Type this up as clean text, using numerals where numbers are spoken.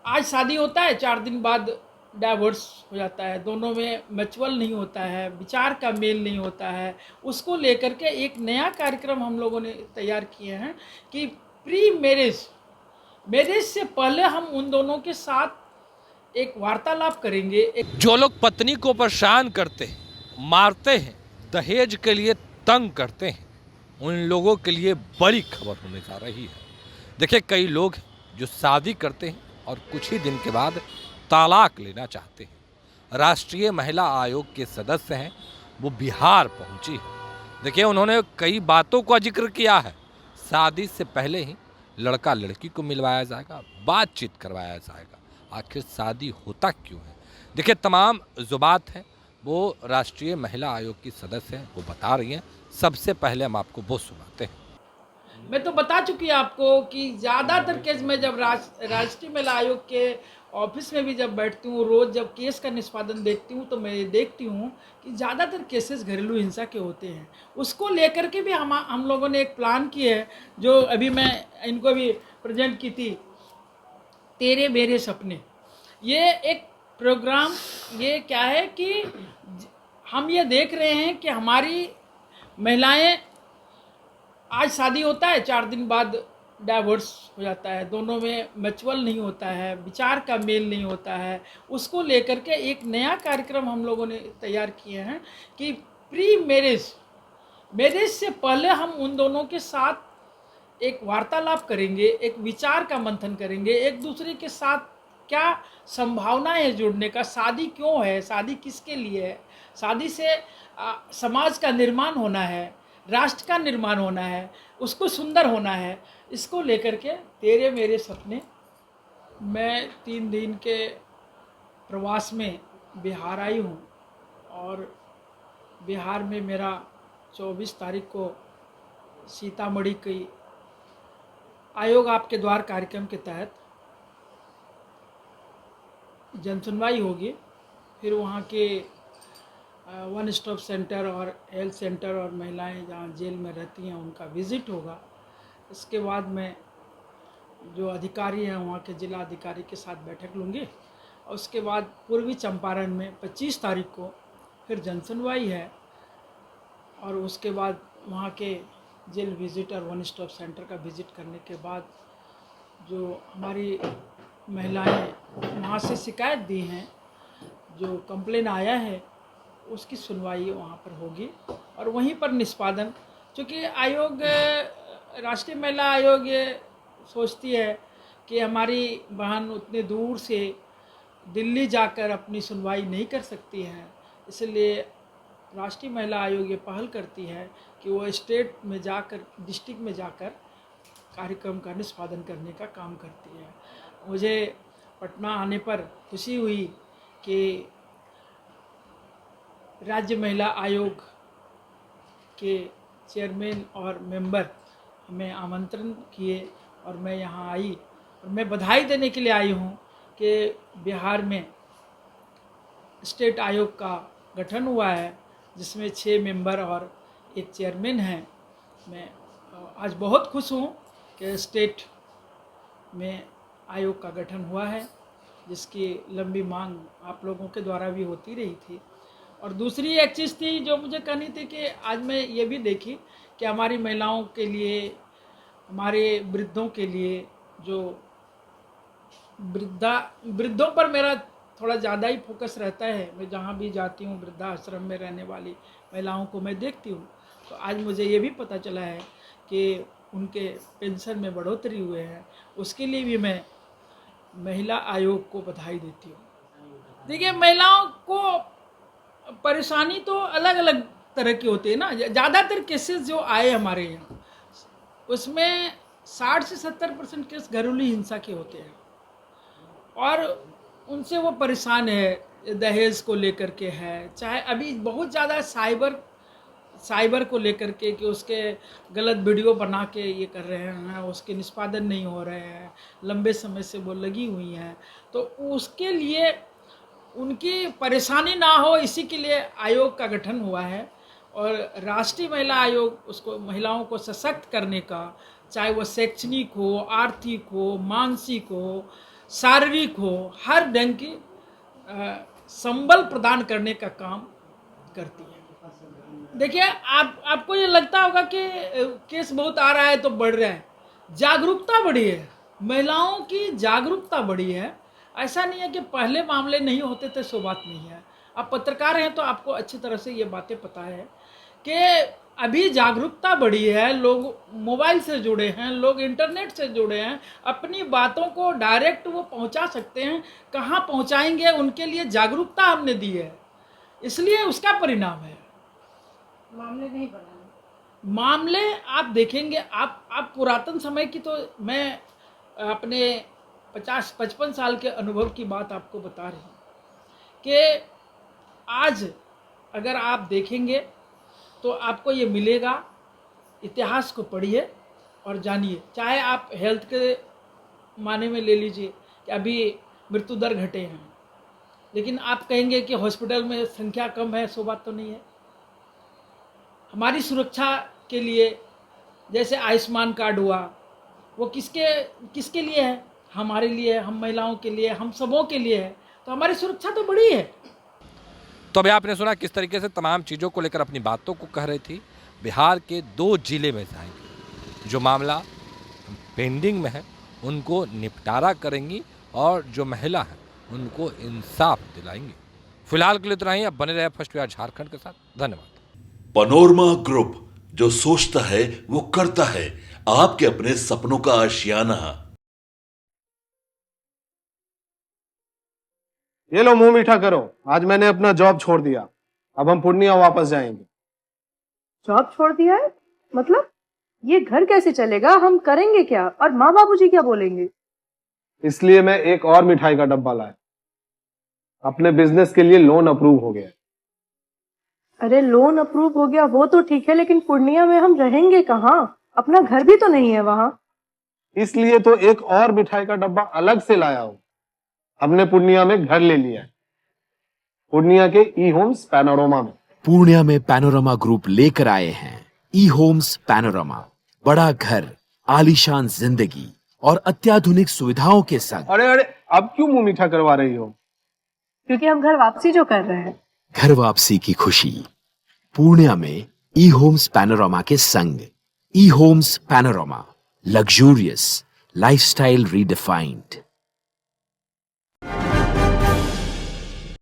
आज शादी होता है, 4 दिन बाद डाइवोर्स हो जाता है, दोनों में म्यूचुअल नहीं होता है, विचार का मेल नहीं होता है। उसको लेकर के एक नया कार्यक्रम हम लोगों ने तैयार किए हैं कि प्री मैरिज, मैरिज से पहले हम उन दोनों के साथ एक वार्तालाप करेंगे। जो लोग पत्नी को परेशान करते हैं, मारते हैं, दहेज के लिए तंग करते हैं, उन लोगों के लिए बड़ी खबर होने जा रही है। देखिए, कई लोग जो शादी करते हैं और कुछ ही दिन के बाद तलाक लेना चाहते हैं। राष्ट्रीय महिला आयोग के सदस्य हैं, वो बिहार पहुंची है। देखिए, उन्होंने कई बातों का जिक्र किया है। शादी से पहले ही लड़का लड़की को मिलवाया जाएगा, बातचीत करवाया जाएगा। आखिर शादी होता क्यों है? देखिए, तमाम जो बात है वो राष्ट्रीय महिला आयोग की सदस्य हैं, वो बता रही हैं। सबसे पहले हम आपको वो सुनाते हैं। मैं तो बता चुकी आपको कि ज़्यादातर केस में जब राष्ट्रीय महिला आयोग के ऑफिस में भी जब बैठती हूँ, रोज़ जब केस का निष्पादन देखती हूँ, तो मैं देखती हूँ कि ज़्यादातर केसेस घरेलू हिंसा के होते हैं। उसको लेकर के भी हम लोगों ने एक प्लान की है, जो अभी मैं इनको भी प्रेजेंट की थी, तेरे मेरे सपने। ये एक प्रोग्राम, ये क्या है कि हम ये देख रहे हैं कि हमारी महिलाएं, आज शादी होता है, 4 दिन बाद डाइवोर्स हो जाता है, दोनों में म्यूचुअल नहीं होता है, विचार का मेल नहीं होता है। उसको लेकर के एक नया कार्यक्रम हम लोगों ने तैयार किए हैं कि प्री मैरिज, मैरिज से पहले हम उन दोनों के साथ एक वार्तालाप करेंगे, एक विचार का मंथन करेंगे, एक दूसरे के साथ क्या संभावना है जुड़ने का, शादी क्यों है, शादी किसके लिए है, शादी से समाज का निर्माण होना है, राष्ट्र का निर्माण होना है, उसको सुंदर होना है। इसको लेकर के तेरे मेरे सपने, मैं 3 दिन के प्रवास में बिहार आई हूँ, और बिहार में मेरा 24 तारीख को सीतामढ़ी की आयोग आपके द्वार कार्यक्रम के तहत जनसुनवाई होगी। फिर वहाँ के वन स्टॉप सेंटर और हेल्थ सेंटर और महिलाएं जहाँ जेल में रहती हैं उनका विज़िट होगा। इसके बाद मैं जो अधिकारी हैं वहाँ के जिला अधिकारी के साथ बैठक लूँगी, और उसके बाद पूर्वी चंपारण में 25 तारीख को फिर जनसुनवाई है, और उसके बाद वहाँ के जेल विज़िट और वन स्टॉप सेंटर का विज़िट करने के बाद जो हमारी महिलाएं वहाँ से शिकायत दी हैं, जो कंप्लेन आया है, उसकी सुनवाई वहाँ पर होगी, और वहीं पर निष्पादन। चूँकि आयोग, राष्ट्रीय महिला आयोग ये सोचती है कि हमारी बहन उतने दूर से दिल्ली जाकर अपनी सुनवाई नहीं कर सकती है, इसलिए राष्ट्रीय महिला आयोग ये पहल करती है कि वो स्टेट में जाकर, डिस्ट्रिक्ट में जाकर कार्यक्रम का निष्पादन करने का काम करती है। मुझे पटना आने पर खुशी हुई कि राज्य महिला आयोग के चेयरमैन और मेंबर हमें आमंत्रण किए, और मैं यहाँ आई, और मैं बधाई देने के लिए आई हूँ कि बिहार में स्टेट आयोग का गठन हुआ है, जिसमें 6 मेंबर और एक चेयरमैन हैं। मैं आज बहुत खुश हूँ कि स्टेट में आयोग का गठन हुआ है, जिसकी लंबी मांग आप लोगों के द्वारा भी होती रही थी। और दूसरी एक चीज़ थी जो मुझे कहनी थी कि आज मैं ये भी देखी कि हमारी महिलाओं के लिए, हमारे वृद्धों के लिए, जो वृद्धों पर मेरा थोड़ा ज़्यादा ही फोकस रहता है। मैं जहाँ भी जाती हूँ वृद्धाश्रम में रहने वाली महिलाओं को मैं देखती हूँ, तो आज मुझे ये भी पता चला है कि उनके पेंशन में बढ़ोतरी हुए हैं। उसके लिए भी मैं महिला आयोग को बधाई देती हूँ। देखिए, महिलाओं को परेशानी तो अलग अलग तरह की होती है ना। ज़्यादातर केसेस जो आए हमारे यहाँ, उसमें 60 से 70% केस घरेलू हिंसा के होते हैं, और उनसे वो परेशान है, दहेज को लेकर के है, चाहे अभी बहुत ज़्यादा साइबर को लेकर के कि उसके गलत वीडियो बना के ये कर रहे हैं, उसके निष्पादन नहीं हो रहे हैं, लंबे समय से वो लगी हुई हैं। तो उसके लिए उनकी परेशानी ना हो, इसी के लिए आयोग का गठन हुआ है। और राष्ट्रीय महिला आयोग उसको, महिलाओं को सशक्त करने का, चाहे वो शैक्षणिक हो, आर्थिक हो, मानसिक हो, शारीरिक हो, हर ढंग की संबल प्रदान करने का काम करती है। देखिए, आपको ये लगता होगा कि केस बहुत आ रहा है तो बढ़ रहा है। जागरूकता बढ़ी है, महिलाओं की जागरूकता बढ़ी है। ऐसा नहीं है कि पहले मामले नहीं होते थे, सो बात नहीं है। आप पत्रकार हैं तो आपको अच्छी तरह से ये बातें पता है कि अभी जागरूकता बढ़ी है, लोग मोबाइल से जुड़े हैं, लोग इंटरनेट से जुड़े हैं, अपनी बातों को डायरेक्ट वो पहुंचा सकते हैं। कहाँ पहुंचाएंगे, उनके लिए जागरूकता हमने दी है, इसलिए उसका परिणाम है। मामले नहीं बढ़े। मामले आप देखेंगे, आप पुरातन समय की, तो मैं अपने 50-55 साल के अनुभव की बात आपको बता रही हूँ कि आज अगर आप देखेंगे तो आपको ये मिलेगा। इतिहास को पढ़िए और जानिए। चाहे आप हेल्थ के माने में ले लीजिए कि अभी मृत्यु दर घटे हैं, लेकिन आप कहेंगे कि हॉस्पिटल में संख्या कम है, सो बात तो नहीं है। हमारी सुरक्षा के लिए जैसे आयुष्मान कार्ड हुआ, वो किसके लिए है? हमारे लिए है, हम महिलाओं के लिए, हम सबों के लिए है। तो हमारी सुरक्षा तो बड़ी है। तो अभी आपने सुना किस तरीके से तमाम चीज़ों को लेकर अपनी बातों को कह रही थी। बिहार के 2 जिले में जाएंगी, जो मामला पेंडिंग में है उनको निपटारा करेंगी और जो महिला है उनको इंसाफ दिलाएंगी। फिलहाल के लिए इतना ही। अब बने रहे फर्स्ट वीआर झारखंड के साथ। धन्यवाद। पनोरमा ग्रुप, जो सोचता है वो करता है। आपके अपने सपनों का आशियाना। ये लो, मुंह मीठा करो। आज मैंने अपना जॉब छोड़ दिया, अब हम पूर्णिया वापस जाएंगे। जॉब छोड़ दिया है? मतलब ये घर कैसे चलेगा? हम करेंगे क्या? और माँ बाबूजी क्या बोलेंगे? इसलिए मैं एक और मिठाई का डब्बा लाया। अपने बिजनेस के लिए लोन अप्रूव हो गया। अरे लोन अप्रूव हो गया वो तो ठीक है, लेकिन पूर्णिया में हम रहेंगे कहाँ? अपना घर भी तो नहीं है वहाँ। इसलिए तो एक और मिठाई का डब्बा अलग से लाया हूँ। हमने पूर्णिया में घर ले लिया है, पूर्णिया के ई होम्स पैनोरमा में। पूर्णिया में पैनोरमा ग्रुप लेकर आए हैं ई होम्स पैनोरमा। बड़ा घर, आलीशान जिंदगी और अत्याधुनिक सुविधाओं के संग। अरे अरे, अब क्यों मुंह मीठा करवा रही हो? क्योंकि हम घर वापसी जो कर रहे हैं। घर वापसी की खुशी पूर्णिया में ई होम्स पैनोरमा के संग। E homes panorama, luxurious lifestyle redefined.